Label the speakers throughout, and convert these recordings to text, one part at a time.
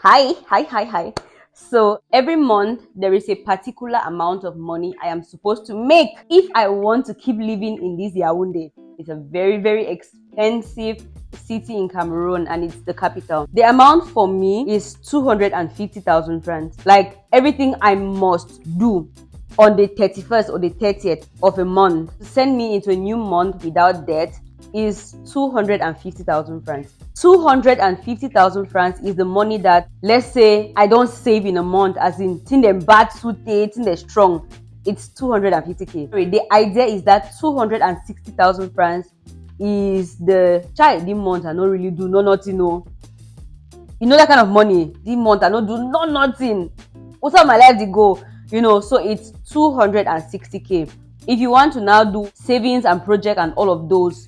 Speaker 1: Hi. So every month there is a particular amount of money I am supposed to make if I want to keep living in this Yaoundé. It's a very, very expensive city in Cameroon and it's the capital. The amount for me is 250,000 francs. Like everything I must do on the 31st or the 30th of a month to send me into a new month without debt is 250,000 francs. 250,000 francs is the money that, let's say, I don't save in a month, as in, tin them bad suit, tin they strong. It's 250k. The idea is that 260,000 francs is the child the month I don't really do no nothing, no. You know that kind of money, the month I don't do no nothing. What's up my life to go? So it's 260k. If you want to now do savings and project and all of those,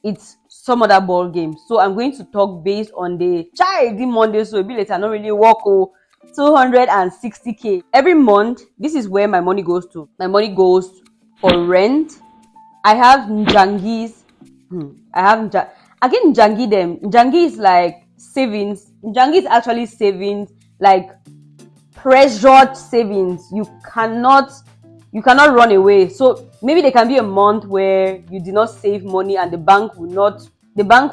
Speaker 1: it's some other ball game. So I'm going to talk based on the child the Monday, so a bit later, not really work. 260k every month. This is where my money goes to. My money goes for rent. I have njangis. Again, njangi them. Njangi is like savings. Njangi is actually savings, like pressured savings. You cannot run away. So maybe there can be a month where you did not save money and the bank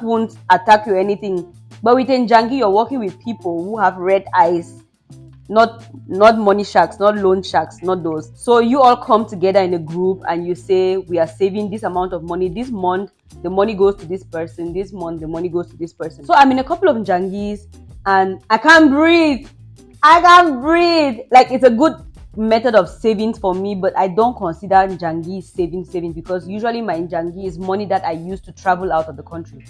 Speaker 1: won't attack you or anything. But with Njangi, you're working with people who have red eyes, not money sharks, not loan sharks, not those. So you all come together in a group and you say, we are saving this amount of money. This month, the money goes to this person. This month, the money goes to this person. So I'm in a couple of Njangis and I can't breathe. Like, it's a good method of savings for me, but I don't consider Njangi saving because usually my Njangi is money that I use to travel out of the country.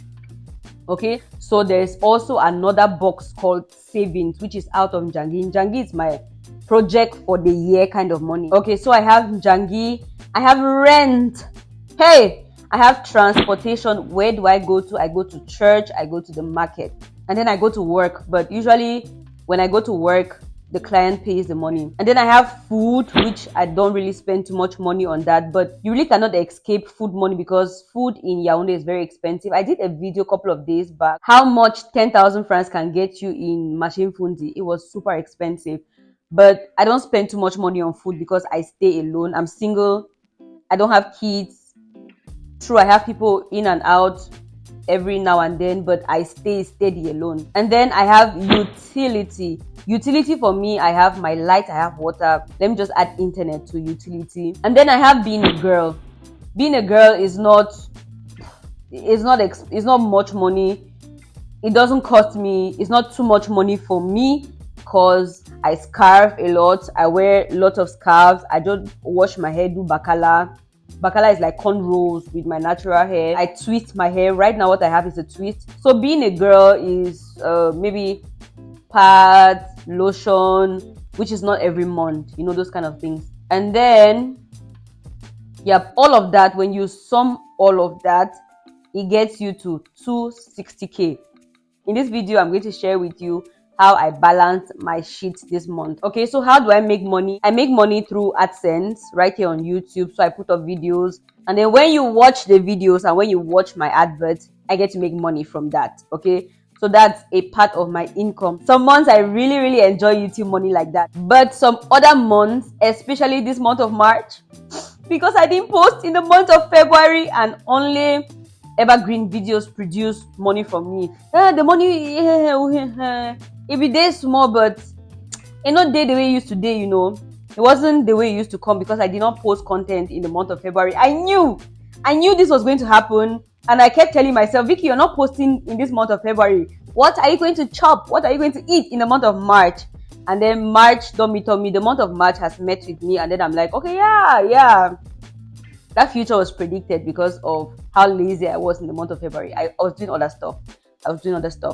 Speaker 1: Okay, so there's also another box called savings, which is out of Njangi. Njangi is my project for the year kind of money. Okay, so I have Njangi, I have rent, I have transportation. Where do I go to? I go to church, I go to the market, and then I go to work. But usually when I go to work, the client pays the money. And then I have food, which I don't really spend too much money on that, but you really cannot escape food money because food in Yaoundé is very expensive. I did a video a couple of days back, how much 10,000 francs can get you in Machine Fundi. It was super expensive, but I don't spend too much money on food because I stay alone. I'm single. I don't have kids. True, I have people in and out every now and then, but I stay steady alone. And then I have utility. Utility for me, I have my light, I have water. Let me just add internet to utility. And then I have being a girl. Being a girl is not much money. It doesn't cost me. It's not too much money for me because I scarf a lot. I wear a lot of scarves. I don't wash my hair, do bakala. Bakala is like cornrows with my natural hair. I twist my hair. Right now what I have is a twist. So being a girl is maybe pads, lotion, which is not every month, those kind of things. And then all of that, when you sum all of that, it gets you to 260k. In this video, I'm going to share with you how I balance my shit this month. Okay, so how do I make money? I make money through AdSense right here on YouTube. So I put up videos, and then when you watch the videos and when you watch my adverts, I get to make money from that. Okay, so that's a part of my income. Some months I really, really enjoy YouTube money like that, but some other months, especially this month of March, because I didn't post in the month of February and only evergreen videos produce money from me. The money, it be day small, but it not day the way it used to day, It wasn't the way it used to come because I did not post content in the month of February. I knew this was going to happen. And I kept telling myself, Vicky, you're not posting in this month of February. What are you going to chop? What are you going to eat in the month of March? And then March told me, the month of March has met with me. And then I'm like, okay, yeah. That future was predicted because of how lazy I was in the month of February. I was doing other stuff.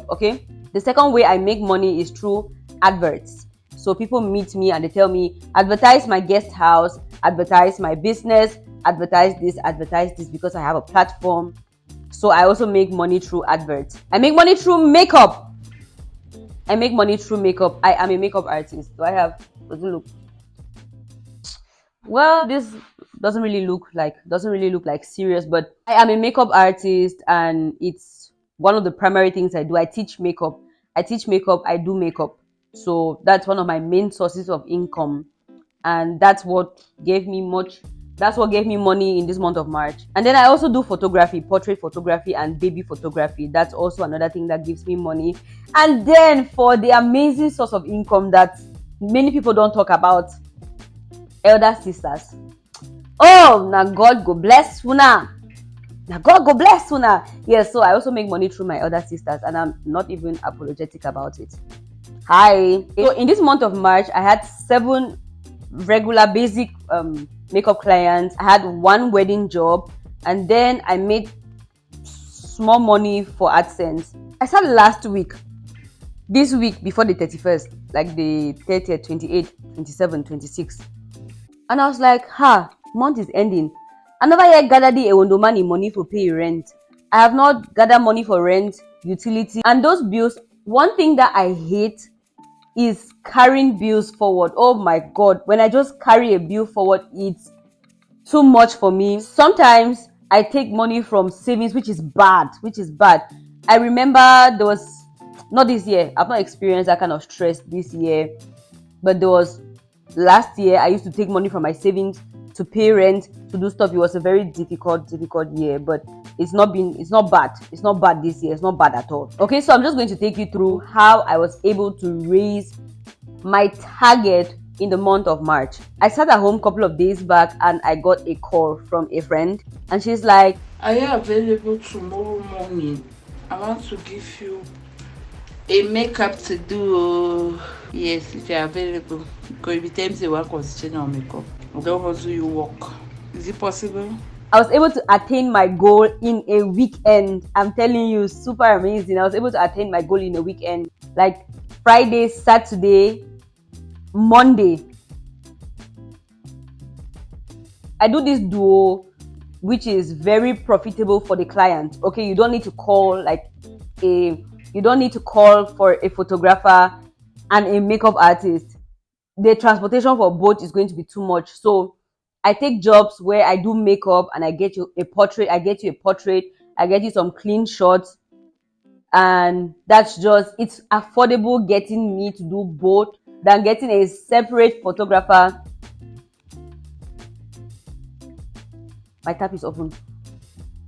Speaker 1: Okay. The second way I make money is through adverts. So people meet me and they tell me, advertise my guest house, advertise my business, advertise this because I have a platform. So I also make money through adverts. I make money through makeup. I am a makeup artist. Does it look? Well, this doesn't really look like serious, but I am a makeup artist and it's one of the primary things I do. I teach makeup. I do makeup. So that's one of my main sources of income, and that's what gave me money in this month of March. And then I also do photography, portrait photography and baby photography. That's also another thing that gives me money. And then for the amazing source of income that many people don't talk about, elder sisters. Oh, now God go bless una. Now God go bless una. Yes, so I also make money through my elder sisters, and I'm not even apologetic about it. Hi. So in this month of March, I had 7 regular basic makeup clients. I had 1 wedding job, and then I made small money for AdSense. I started last week. This week before the 31st, like the 30th, 28th, 27th, 26th. And I was like, month is ending. I never yet gathered the Yaoundé money for pay rent. I have not gathered money for rent, utility, and those bills. One thing that I hate is carrying bills forward. Oh my God, when I just carry a bill forward, it's too much for me. Sometimes I take money from savings, which is bad. I remember there was, not this year, I've not experienced that kind of stress this year, but there was last year. I used to take money from my savings to pay rent, to do stuff. It was a very difficult year, but it's not bad this year. It's not bad at all. Okay, so I'm just going to take you through how I was able to raise my target in the month of March. I sat at home a couple of days back and I got a call from a friend, and she's like,
Speaker 2: "Are you available tomorrow morning? I want to give you a makeup to do." Yes, if you're available. Because every time they work on makeup, I don't want to you work. Is it possible?
Speaker 1: I was able to attain my goal in a weekend. I'm telling you, super amazing. I was able to attain my goal in a weekend. Like Friday, Saturday, Monday. I do this duo, which is very profitable for the client. Okay, you don't need to call for a photographer and a makeup artist. The transportation for both is going to be too much. So I take jobs where I do makeup and I get you a portrait. I get you some clean shots. And it's affordable getting me to do both than getting a separate photographer. My tap is open.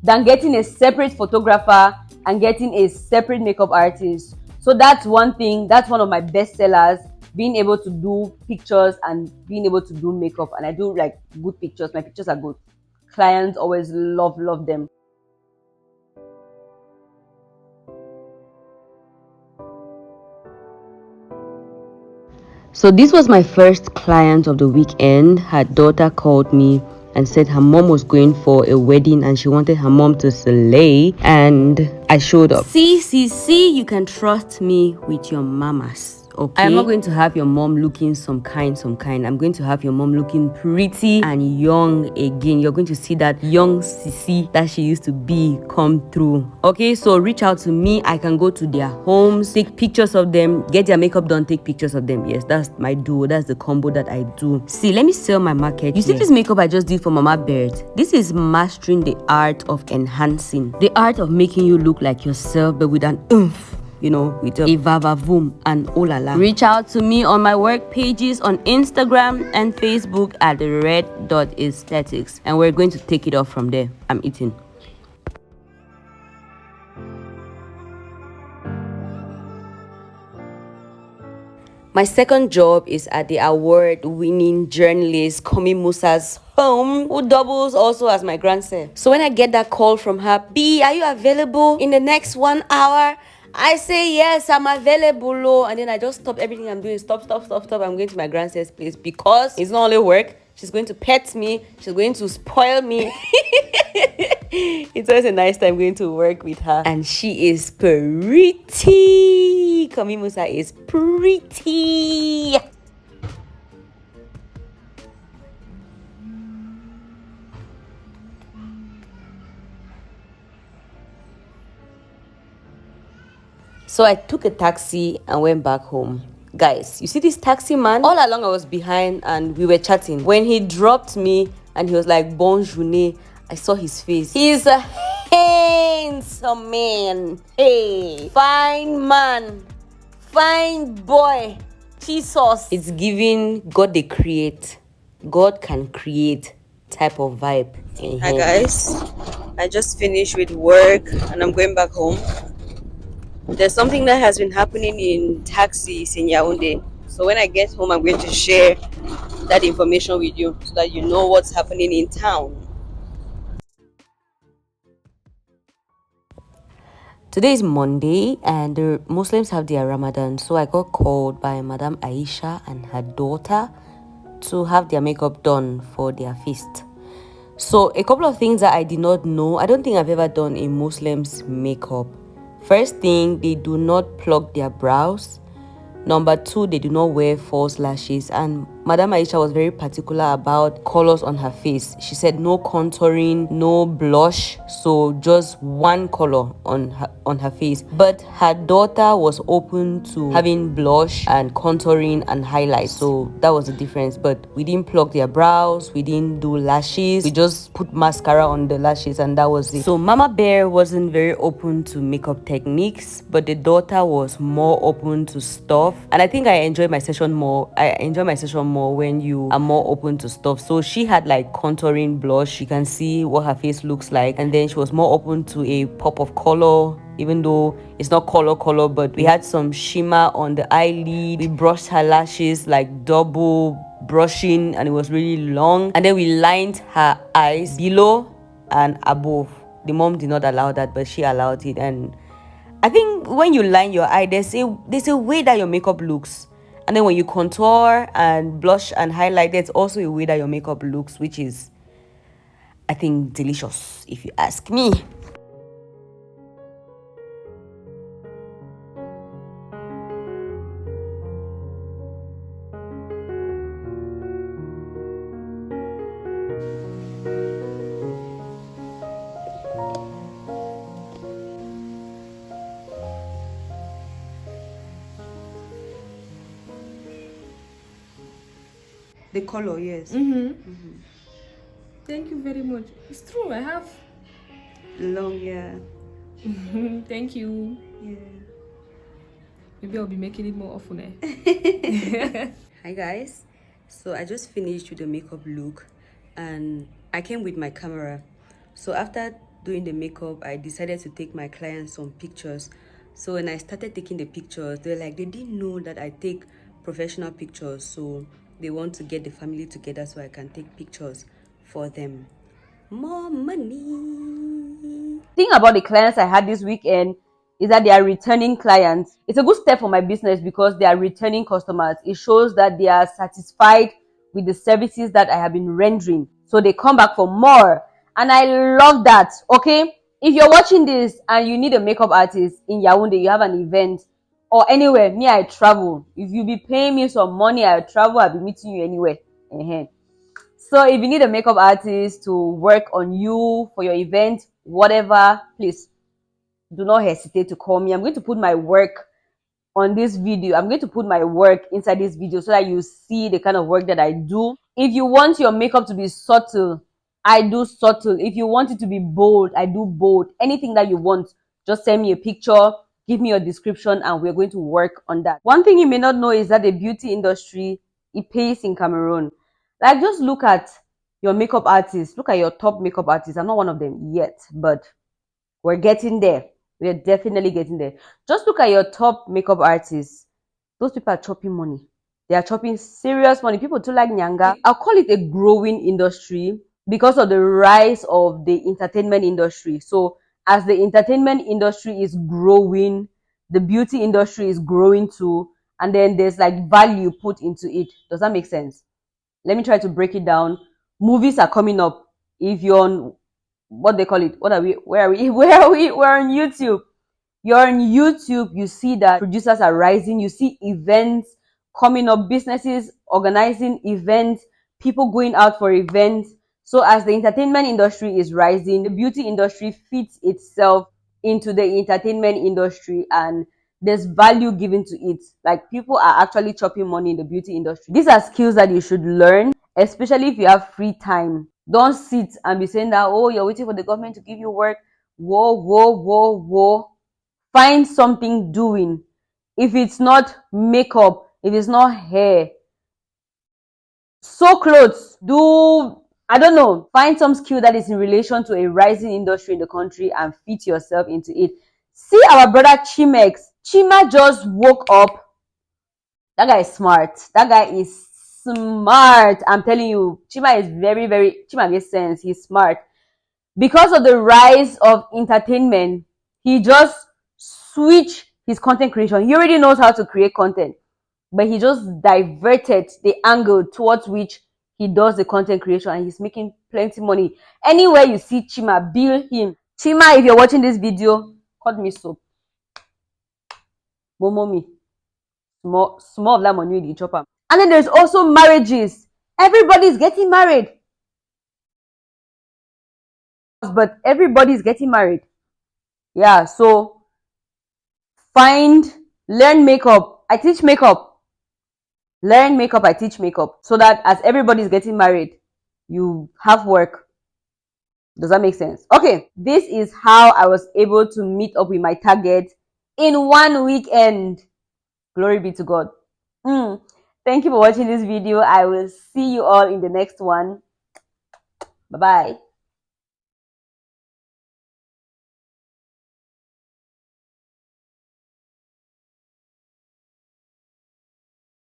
Speaker 1: Than getting a separate photographer and getting a separate makeup artist. So that's one thing. That's one of my best sellers. Being able to do pictures and being able to do makeup. And I do like good pictures. My pictures are good. Clients always love them. So this was my first client of the weekend. Her daughter called me and said her mom was going for a wedding and she wanted her mom to slay, and I showed up. See, you can trust me with your mamas. Okay, I'm not going to have your mom looking some kind. I'm going to have your mom looking pretty and young again. You're going to see that young Sisi that she used to be come through. Okay, so reach out to me. I can go to their homes, take pictures of them, get their makeup done, take pictures of them. Yes, that's my duo. That's the combo that I do. See, let me sell my market. You see this makeup I just did for Mama Bird? This is mastering the art of enhancing, the art of making you look like yourself, but with an oomph. With a vavavoom and oh la la. Reach out to me on my work pages on Instagram and Facebook at red.aesthetics, and we're going to take it off from there. I'm eating. My second job is at the award-winning journalist Komi Musa's home, who doubles also as my grandson. So when I get that call from her, B, are you available in the next 1 hour? I say, yes, I'm available. And then I just stop everything I'm doing. Stop. I'm going to my grandson's place because it's not only work. She's going to pet me. She's going to spoil me. It's always a nice time going to work with her. And she is pretty. Komi Musa is pretty. So I took a taxi and went back home. Guys, you see this taxi man? All along I was behind and we were chatting. When he dropped me and he was like, bonjour, I saw his face. He's a handsome man. Hey, fine man, fine boy. tea sauce. It's giving God they create. God can create type of vibe.
Speaker 3: Hi guys, I just finished with work and I'm going back home. There's something that has been happening in taxis in Yaoundé. So when I get home, I'm going to share that information with you so that you know what's happening in town.
Speaker 1: Today is Monday and the Muslims have their Ramadan. So I got called by Madam Aisha and her daughter to have their makeup done for their feast. So a couple of things that I did not know. I don't think I've ever done a Muslim's makeup. First thing, they do not pluck their brows. Number two, they do not wear false lashes. And Madam Aisha was very particular about colors on her face. She said no contouring, no blush, so just one color on her face. But her daughter was open to having blush and contouring and highlight, so that was the difference. But we didn't pluck their brows, we didn't do lashes, we just put mascara on the lashes and that was it. So Mama Bear wasn't very open to makeup techniques, but the daughter was more open to stuff. And I think I enjoy my session more when you are more open to stuff. So she had like contouring blush, you can see what her face looks like, and then she was more open to a pop of color, even though it's not color, but we had some shimmer on the eyelid. We brushed her lashes like double brushing and it was really long, and then we lined her eyes below and above. The mom did not allow that, but she allowed it. And I think when you line your eye, there's a way that your makeup looks. And then when you contour and blush and highlight, there's also a way that your makeup looks, which is, I think, delicious, if you ask me.
Speaker 3: The color, yes.
Speaker 4: Thank you very much. It's true, I have.
Speaker 3: Long, yeah.
Speaker 4: Thank you.
Speaker 3: Yeah.
Speaker 4: Maybe I'll be making it more often. Eh?
Speaker 3: Hi guys, so I just finished with the makeup look and I came with my camera. So after doing the makeup, I decided to take my clients some pictures. So when I started taking the pictures, they're like, they didn't know that I take professional pictures, so they want to get the family together so I can take pictures for them. More money.
Speaker 1: Thing about the clients I had this weekend is that they are returning clients. It's a good step for my business because they are returning customers. It shows that they are satisfied with the services that I have been rendering, so they come back for more, and I love that. Okay, if you're watching this and you need a makeup artist in Yaoundé, you have an event or anywhere, me, I travel. If you be paying me some money, I travel, I'll be meeting you anywhere. So if you need a makeup artist to work on you for your event, whatever, please do not hesitate to call me. I'm going to put my work on this video. I'm going to put my work inside this video so that you see the kind of work that I do. If you want your makeup to be subtle, I do subtle. If you want it to be bold, I do bold. Anything that you want, just send me a picture, give me your description, and we're going to work on that. One thing you may not know is that the beauty industry, it pays in Cameroon. Like, just look at your makeup artists. Look at your top makeup artists. I'm not one of them yet, but we're getting there. We're definitely getting there. Just look at your top makeup artists. Those people are chopping money. They are chopping serious money. People too like Nyanga. I'll call it a growing industry because of the rise of the entertainment industry. So as the entertainment industry is growing, the beauty industry is growing too. And then there's like value put into it. Does that make sense? Let me try to break it down. Movies are coming up. If you're on what they call it, what are we? Where are we? Where are we? We're on YouTube. You're on YouTube. You see that producers are rising. You see events coming up, businesses organizing events, people going out for events. So as the entertainment industry is rising, the beauty industry fits itself into the entertainment industry, and there's value given to it. Like, people are actually chopping money in the beauty industry. These are skills that you should learn, especially if you have free time. Don't sit and be saying that, oh, you're waiting for the government to give you work. Whoa. Find something doing. If it's not makeup, if it's not hair. Sew clothes. Do, I don't know, find some skill that is in relation to a rising industry in the country and fit yourself into it. See our brother Chimex. Chima just woke up. That guy is smart. That guy is smart. I'm telling you, Chima is Chima makes sense. He's smart. Because of the rise of entertainment, he just switched his content creation. He already knows how to create content, but he just diverted the angle towards which he does the content creation, and he's making plenty money. Anywhere you see Chima, bill him. Chima, if you're watching this video, cut me soap. Momo me. Small of that money in the chopper. And then there's also marriages. Everybody's getting married. But everybody's getting married. Yeah, so learn makeup. I teach makeup. Learn makeup, I teach makeup. So that as everybody's getting married, you have work. Does that make sense? Okay, this is how I was able to meet up with my target in one weekend. Glory be to God. Thank you for watching this video. I will see you all in the next one. Bye-bye.